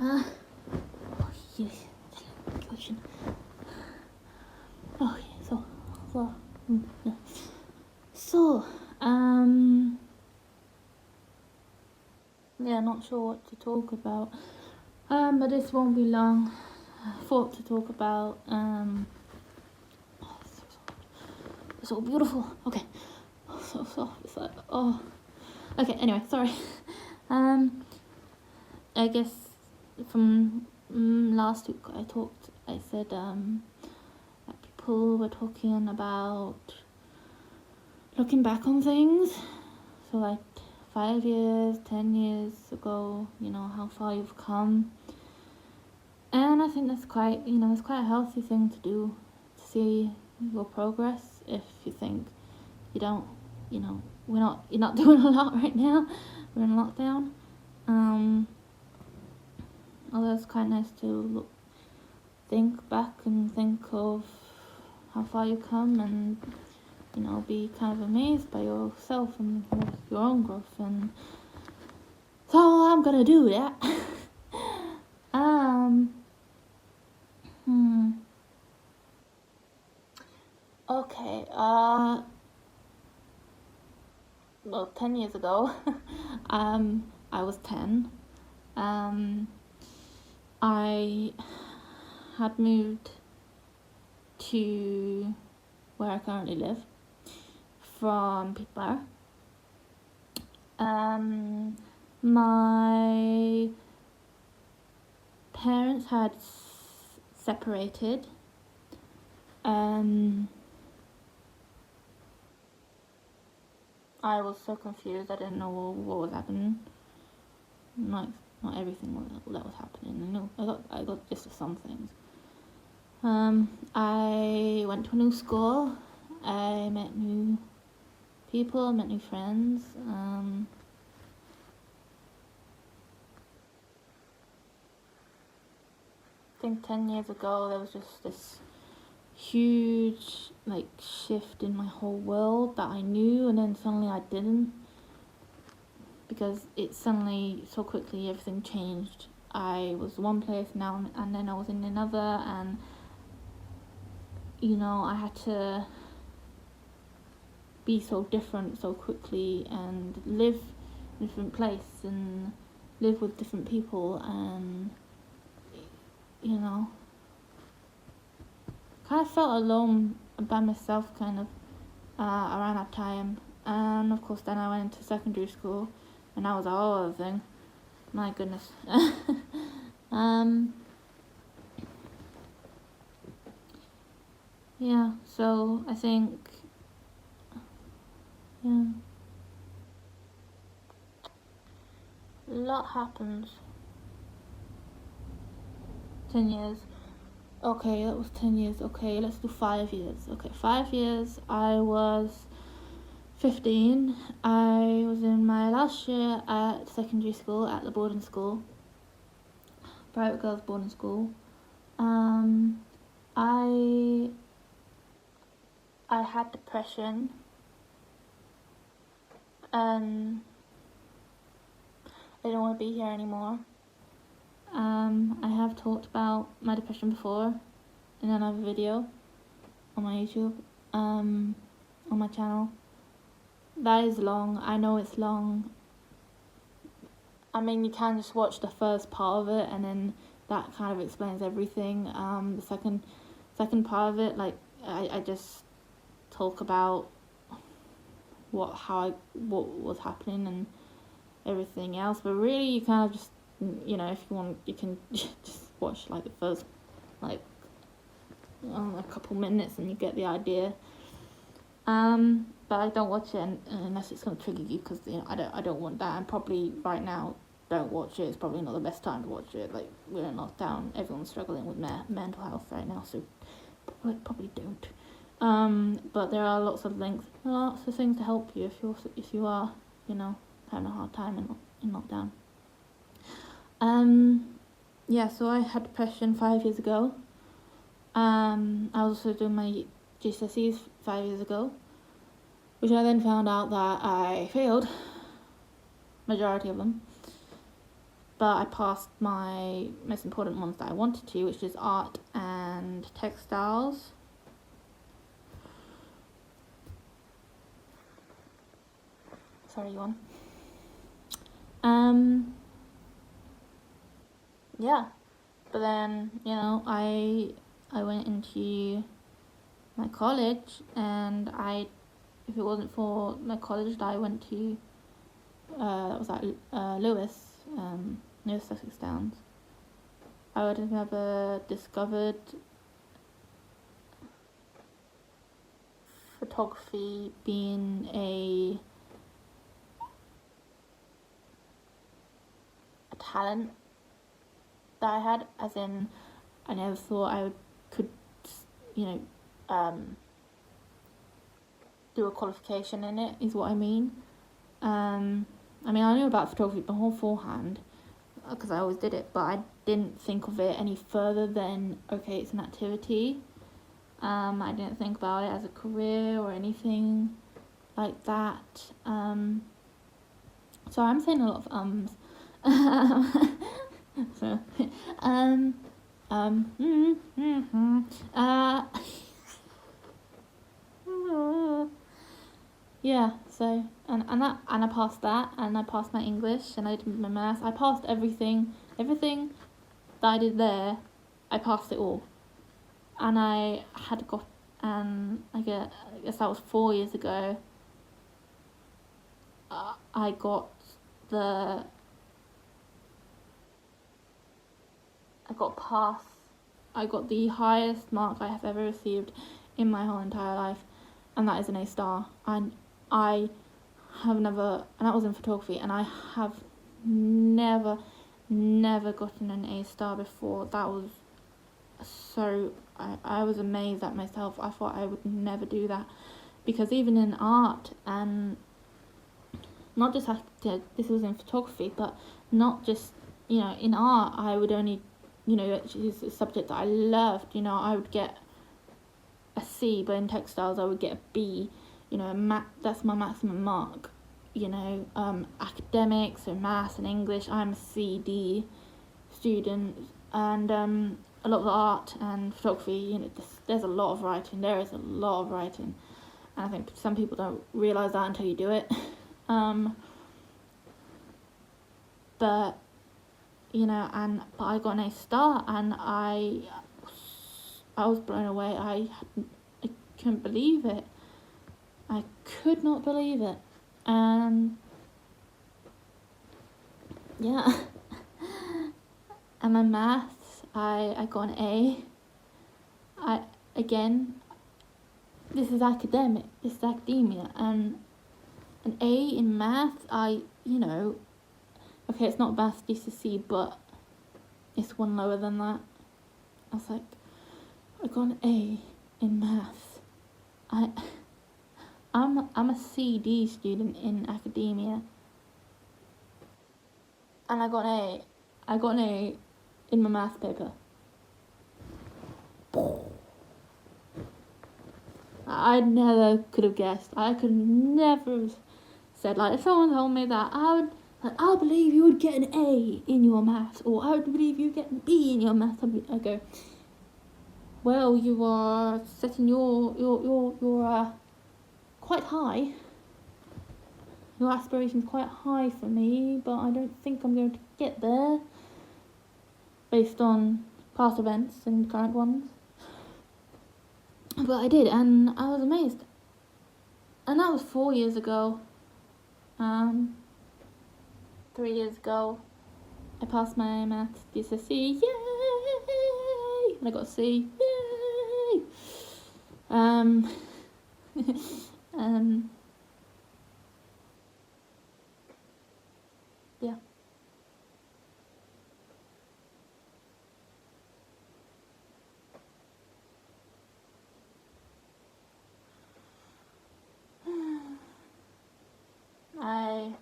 Oh, yes. Question. Okay, yeah. Yeah, not sure what to talk about. But this won't be long. I thought to talk about, so beautiful. Okay. So soft. It's like, oh. Okay, anyway, sorry. I guess from last week I said, that people were talking about looking back on things. So like 5 years, 10 years ago, how far you've come. And I think that's quite, it's quite a healthy thing to do, to see your progress. If you think you don't, you're not doing a lot right now. We're in lockdown. Although it's quite nice to think back and think of how far you come, and be kind of amazed by yourself and your own growth. And so I'm gonna do that. Okay. Well, 10 years ago, I was 10. I had moved to where I currently live from Peterborough. My parents had separated. I was so confused. I didn't know what was happening. Not everything that was happening. I got gist of some things. I went to a new school. I met new people, met new friends. I think 10 years ago there was just this huge shift in my whole world that I knew, and then suddenly I didn't, because it suddenly so quickly everything changed. I was one place now, and then I was in another, and I had to be so different so quickly and live in a different place and live with different people, and kind of felt alone by myself kind of around that time. And of course then I went into secondary school, and that was a whole other thing. My goodness. Yeah, so I think, yeah, a lot happens. 10 years. Okay, that was 10 years. Okay, let's do 5 years. Okay, 5 years. I was 15. I was in my last year at secondary school, at the boarding school, private girls boarding school. I had depression, and I didn't want to be here anymore. I have talked about my depression before in another video on my YouTube, on my channel. That is long. I know it's long. I mean, you can just watch the first part of it, and then that kind of explains everything. The second part of it, I just talk about what was happening and everything else. But really, you kind of just, if you want, you can just watch the first a couple minutes, and you get the idea. But I don't watch it unless it's going to trigger you, because I don't want that. And probably right now, don't watch it. It's probably not the best time to watch it. We're in lockdown, everyone's struggling with mental health right now, so probably don't. But there are lots of links, lots of things to help you if you are having a hard time in lockdown. Yeah, so I had depression 5 years ago. I was also doing my GCSEs 5 years ago, which I then found out that I failed majority of them. but I passed my most important ones that I wanted to, which is art and textiles. Sorry, you on. Yeah, but then, you know, I went into my college, and if it wasn't for my college that I went to, that was at Lewes, near Sussex Downs, I would have never discovered photography being a talent that I had, as in I never thought I could, you know, do a qualification in it, is what I mean. I mean, I knew about photography beforehand, because I always did it, but I didn't think of it any further than, okay, it's an activity. I didn't think about it as a career or anything like that. So I'm saying a lot of ums. So, yeah, so, and I passed that, and I passed my English, and I did my maths. I passed everything that I did there, I passed it all. And I had got, I guess that was 4 years ago, I got the, I got the highest mark I have ever received in my whole entire life, and that is an A star. And I have never, and that was in photography, and I have never gotten an A star before. That was so, I was amazed at myself. I thought I would never do that, because even in art, and not just this was in photography, but not just, you know, in art, I would only, you know, it's a subject that I loved, you know, I would get a C, but in textiles I would get a B, you know, that's my maximum mark, you know. Academics, so maths and English, I'm a C/D student, and a lot of art and photography, you know, there's a lot of writing, there is a lot of writing, and I think some people don't realise that until you do it. But, you know, but I got an A star, and I was blown away. I couldn't believe it. I could not believe it. And yeah. And my maths, I got an A. Again, this is academia, and an A in maths, you know, okay, it's not maths GCSE, but it's one lower than that. I was like, I got an A in maths. I'm a CD student in academia, and I got an A in my maths paper. I never could have guessed. I could never have said, like, if someone told me that, I believe you would get an A in your maths, or I would believe you get an B in your maths. I go, well, you are setting your quite high. Your aspiration's quite high for me, but I don't think I'm going to get there, based on past events and current ones. But I did, and I was amazed. And that was 4 years ago. 3 years ago, I passed my maths GCSE, yay! And I got a C, yay! Yeah. I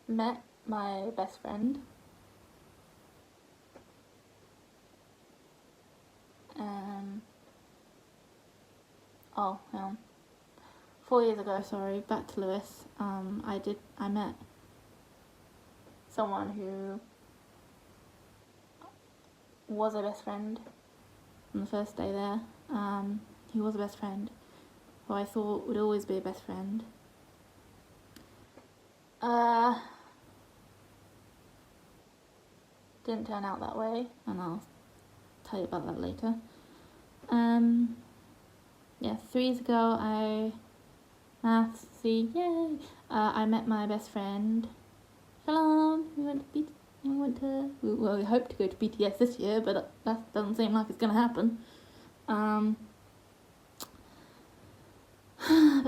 met my best friend, 4 years ago, sorry, back to Lewis, I met someone who was a best friend on the first day there. He was a best friend who I thought would always be a best friend. Didn't turn out that way, and I'll tell you about that later. Yeah, 3 years ago, I met my best friend. Shalom. We hope to go to BTS this year, but that doesn't seem like it's gonna happen. But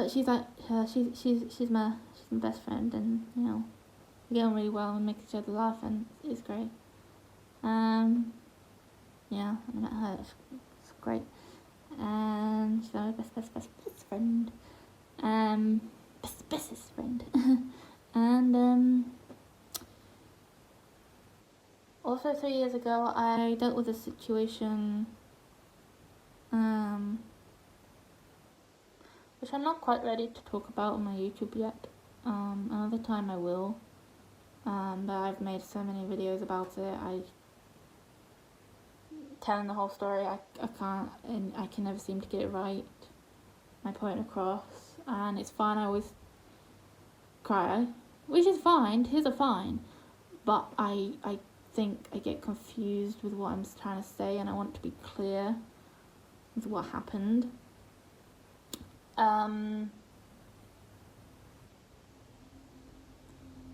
she's like, she's my best friend, and you know, we get on really well and make each other laugh, and it's great. Yeah, I met her. It's great, and she's my best friend. Bestest friend. And also 3 years ago, I dealt with a situation, which I'm not quite ready to talk about on my YouTube yet. Another time I will. But I've made so many videos about it. Telling the whole story, I can't, and I can never seem to get it right, my point across, and it's fine. I always cry, which is fine. Tears are fine, but I think I get confused with what I'm trying to say, and I want to be clear with what happened.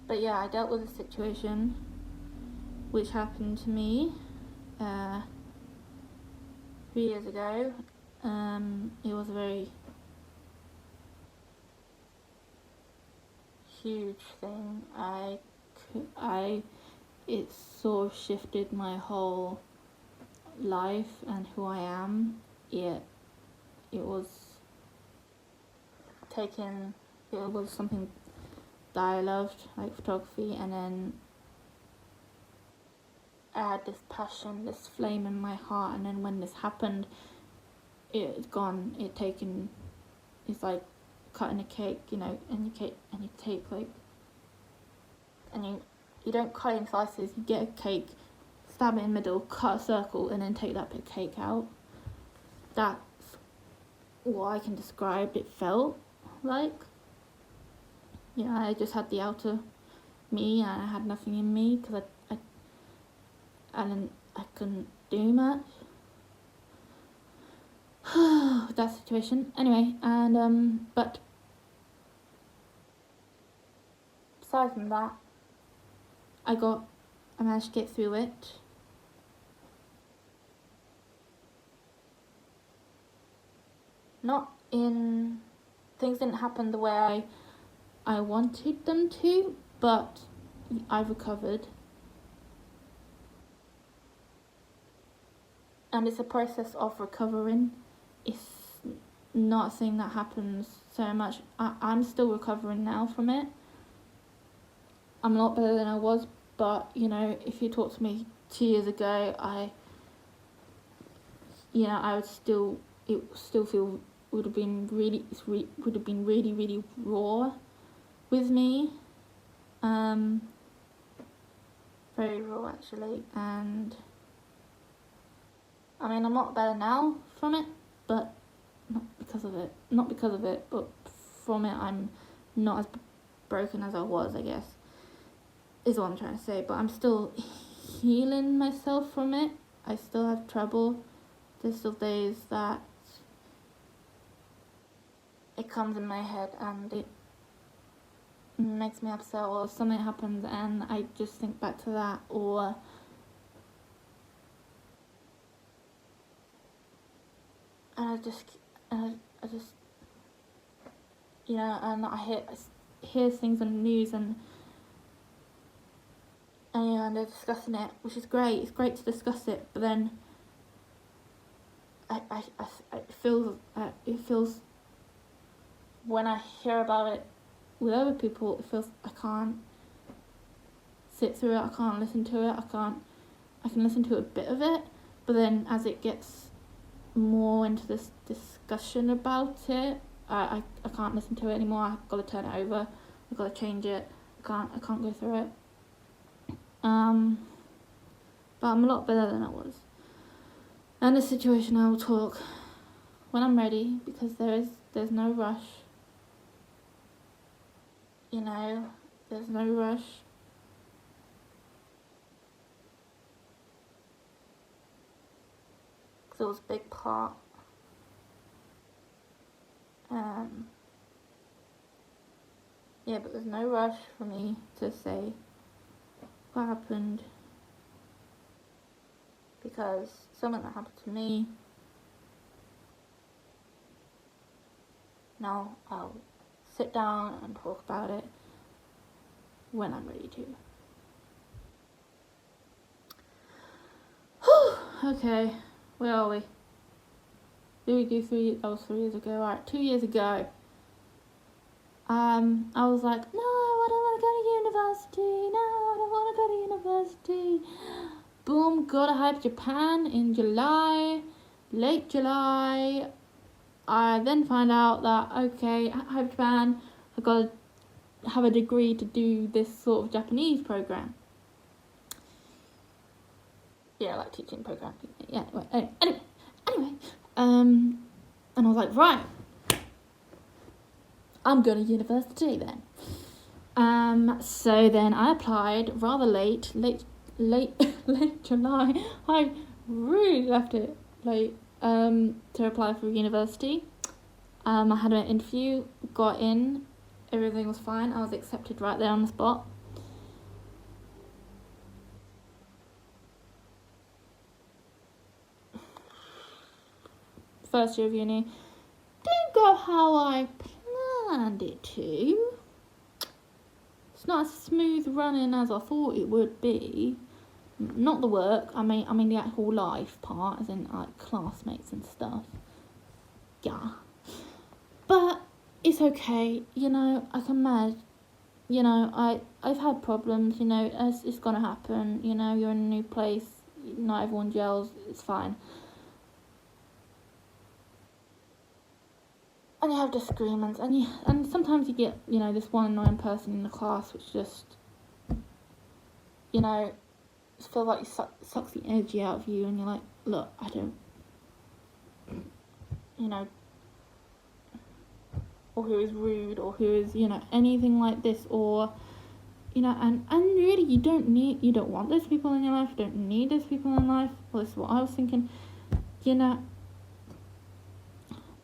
But yeah, I dealt with a situation which happened to me 3 years ago. It was a very huge thing. It sort of shifted my whole life and who I am. It was something that I loved, like photography, and then I had this passion, this flame in my heart, and then when this happened, it's gone. It's like cutting a cake, you know, and you take like, and you don't cut it in slices. You get a cake, stab it in the middle, cut a circle, and then take that bit of cake out. That's what I can describe it felt like. Yeah, I just had the outer me, and I had nothing in me because I couldn't do much with that situation. Anyway, and but aside from that, I managed to get through it. Things didn't happen the way I wanted them to, but I recovered. And it's a process of recovering. It's not a thing that happens so much. I'm still recovering now from it. I'm a lot better than I was, but you know, if you talked to me 2 years ago, would have been really raw with me. Very raw actually, and I mean, I'm not better now from it, but not because of it, but from it I'm not as broken as I was, I guess, is what I'm trying to say. But I'm still healing myself from it. I still have trouble. There's still days that it comes in my head and it makes me upset, or something happens and I just think back to that, or and I just you know, and I hear things on the news, and you know, and they're discussing it, which is great. It's great to discuss it, but then it feels when I hear about it with other people, it feels I can't sit through it. I can't listen to it. I can listen to a bit of it, but then as it gets more into this discussion about it, I can't listen to it anymore. I've got to turn it over. I've got to change it. I can't go through it. But I'm a lot better than I was. And the situation I will talk when I'm ready, because there's no rush. You know, there's no rush. Because it was a big part. Yeah, but there's no rush for me to say what happened, because something that happened to me, now I'll sit down and talk about it when I'm ready to. Okay, where are we? Did we do that was 3 years ago, right, 2 years ago. I was like, no, I don't want to go to university, no, I don't want to go to university. Boom, got to Hype Japan in July, late July. I then find out that, okay, at Hype Japan, I've got to have a degree to do this sort of Japanese program. Yeah, like teaching program. Yeah, anyway. And I was like, right, I'm going to university then. So then I applied rather late July. I really left it late to apply for university. I had an interview, got in, everything was fine. I was accepted right there on the spot. First year of uni didn't go how I planned it to. It's not as smooth running as I thought it would be. Not the work, I mean the actual life part, as in like classmates and stuff. Yeah. But it's okay, you know, I can manage. You know, I've had problems, you know, it's gonna happen, you know, you're in a new place, not everyone gels, it's fine. And you have disagreements, and sometimes you get, you know, this one annoying person in the class which just, you know, feels like it sucks the energy out of you, and you're like, look, I don't, you know, or who is rude, or who is, you know, anything like this, or, you know, and really you don't want those people in your life, you don't need those people in life. Well, this is what I was thinking, you know,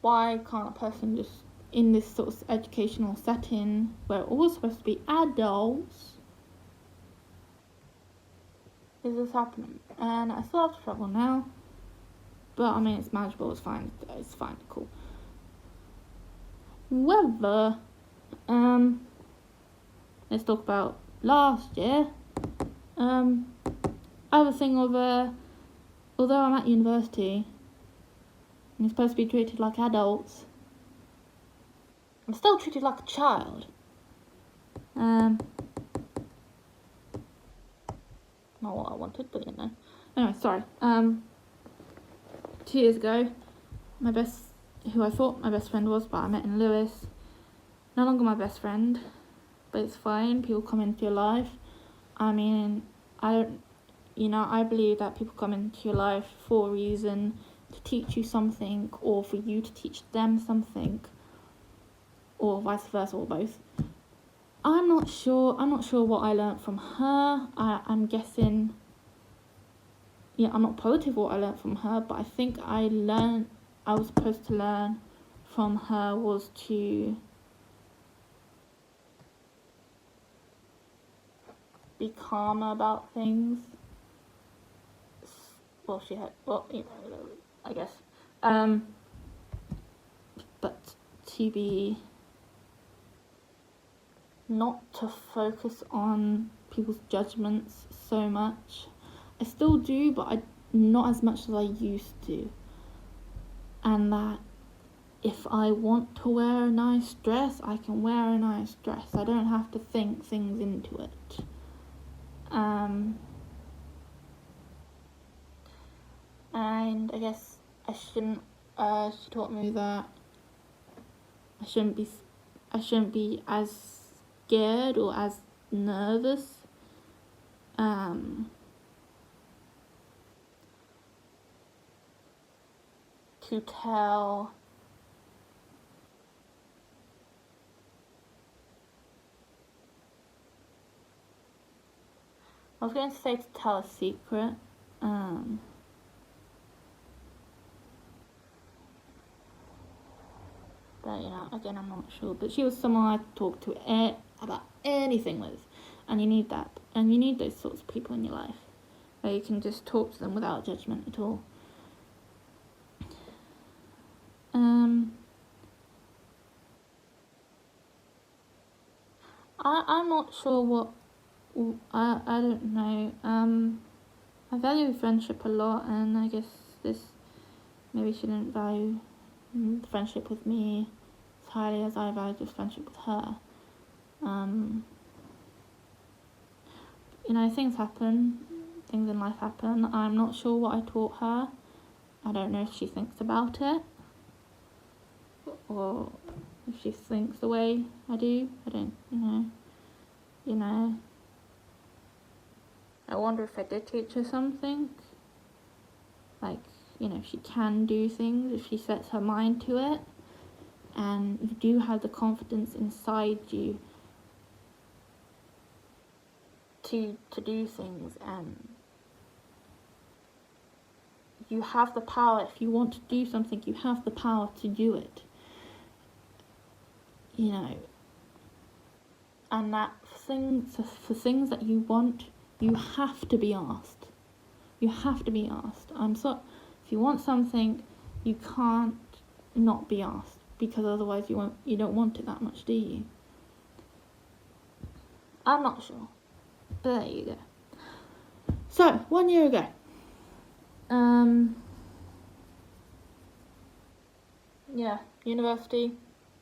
why can't a person just, in this sort of educational setting where we're all supposed to be adults, is this happening? And I still have trouble now, but I mean, it's manageable, it's fine, cool. However, let's talk about last year. I have a thing of, although I'm at university, and you're supposed to be treated like adults, I'm still treated like a child. Not what I wanted, but you know. Anyway, sorry. 2 years ago, who I thought my best friend was, but I met in Lewis, no longer my best friend, but it's fine, people come into your life. I mean, I believe that people come into your life for a reason, to teach you something, or for you to teach them something, or vice versa, or both. I'm not sure what I learnt from her. I'm guessing, yeah, I'm not positive what I learnt from her, but I think I was supposed to learn from her was to be calmer about things. Well, you know, I guess. But to be, not to focus on people's judgments so much. I still do, but not as much as I used to. And that if I want to wear a nice dress, I can wear a nice dress. I don't have to think things into it. And I guess I shouldn't, she taught me that I shouldn't be as scared or as nervous. To tell I was going to say to tell a secret. But again, I'm not sure. But she was someone I talked to about anything with, and you need that, and you need those sorts of people in your life, where you can just talk to them without judgment at all. I'm not sure what. I don't know. I value friendship a lot, and I guess this maybe she didn't value friendship with me as highly as I valued this friendship with her. Things happen, things in life happen. I'm not sure what I taught her. I don't know if she thinks about it, or if she thinks the way I do. I don't know. I wonder if I did teach her something. Like, if she can do things, if she sets her mind to it, and you do have the confidence inside you to do things, and you have the power. If you want to do something, you have the power to do it. And that for things that you want, you have to be asked. You have to be asked. If you want something, you can't not be asked, because otherwise you don't want it that much, do you? I'm not sure. But there you go. So, 1 year ago. University,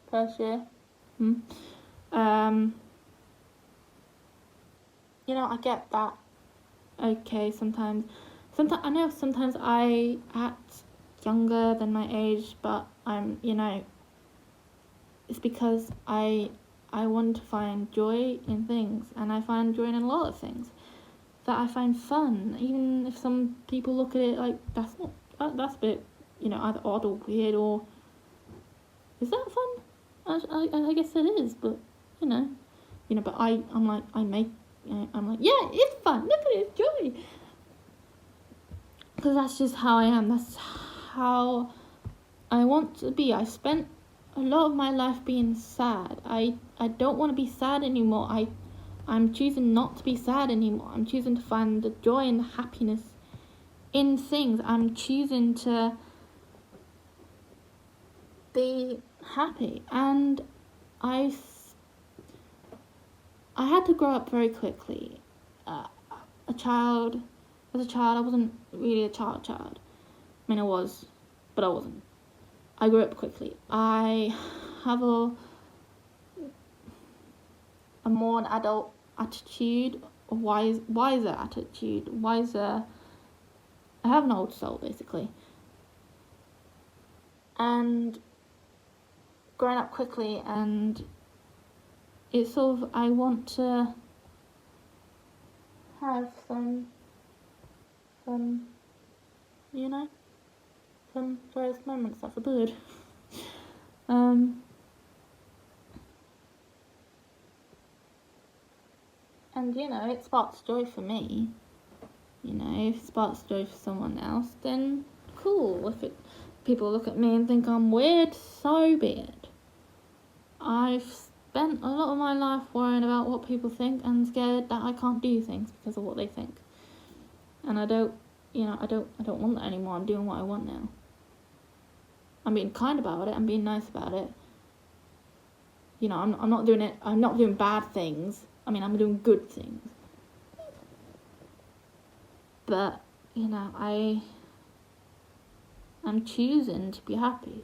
first year. I get that. Okay, sometimes I know sometimes I act younger than my age, but I'm, it's because I want to find joy in things, and I find joy in a lot of things that I find fun, even if some people look at it like that's a bit, either odd or weird, or is that fun? I guess it is, but but I'm like yeah, it's fun. Look at it, it's joy. Because that's just how I am. That's how I want to be. I spent a lot of my life being sad. I don't want to be sad anymore. I'm choosing not to be sad anymore. I'm choosing to find the joy and the happiness in things. I'm choosing to be happy. And I had to grow up very quickly. As a child, I wasn't really a child. I mean, I was, but I wasn't. I grew up quickly. I have a more an adult attitude, a wiser attitude, I have an old soul, basically. And growing up quickly, and it's sort of, I want to have some joyous moments. That's a bird. And it sparks joy for me. If it sparks joy for someone else, then cool. If people look at me and think I'm weird, so be it. I've spent a lot of my life worrying about what people think and scared that I can't do things because of what they think. And I don't want that anymore. I'm doing what I want now. I'm being kind about it. I'm being nice about it. I'm not doing it. I'm not doing bad things. I mean, I'm doing good things. But, I'm choosing to be happy,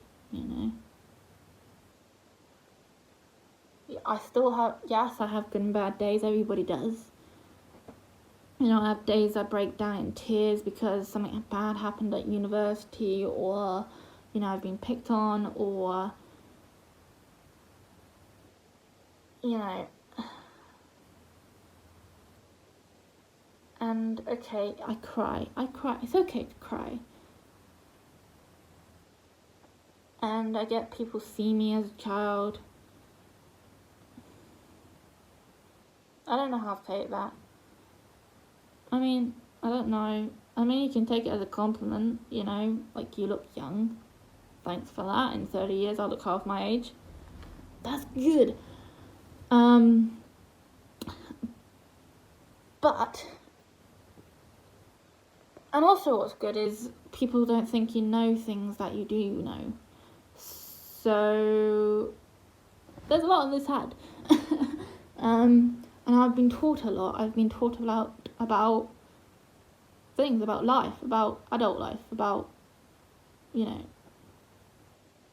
I still have, I have good and bad days. Everybody does. I have days I break down in tears because something bad happened at university, or, I've been picked on, or, you know, and okay, I cry, it's okay to cry. And I get people see me as a child. I don't know how to take that. I mean, I don't know. I mean, you can take it as a compliment, you know, like you look young. Thanks for that. In 30 years, I'll look half my age. That's good. But, and also what's good is people don't think you know things that you do know. So, there's a lot on this head. And I've been taught a lot. I've been taught about things, about life, about adult life, about, you know,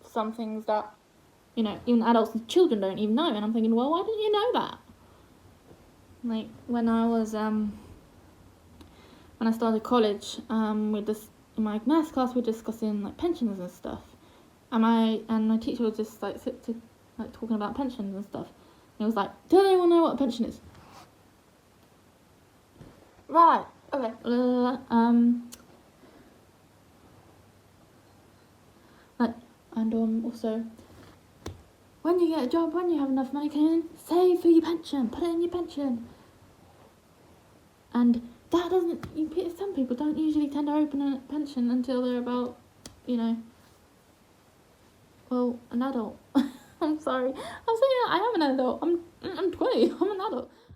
some things that, you know, even adults and children don't even know. And I'm thinking, well, why didn't you know that? Like, when I was, when I started college, in my maths class, we're discussing, like, pensions and stuff. And my teacher was just, like, talking about pensions and stuff. And it was like, does anyone know what a pension is? Right, okay. And also, when you get a job, when you have enough money coming in, save for your pension, put it in your pension. And that doesn't, some people don't usually tend to open a pension until they're about, you know, well, an adult. I'm sorry, I'm saying that I am an adult. I'm 20, I'm an adult.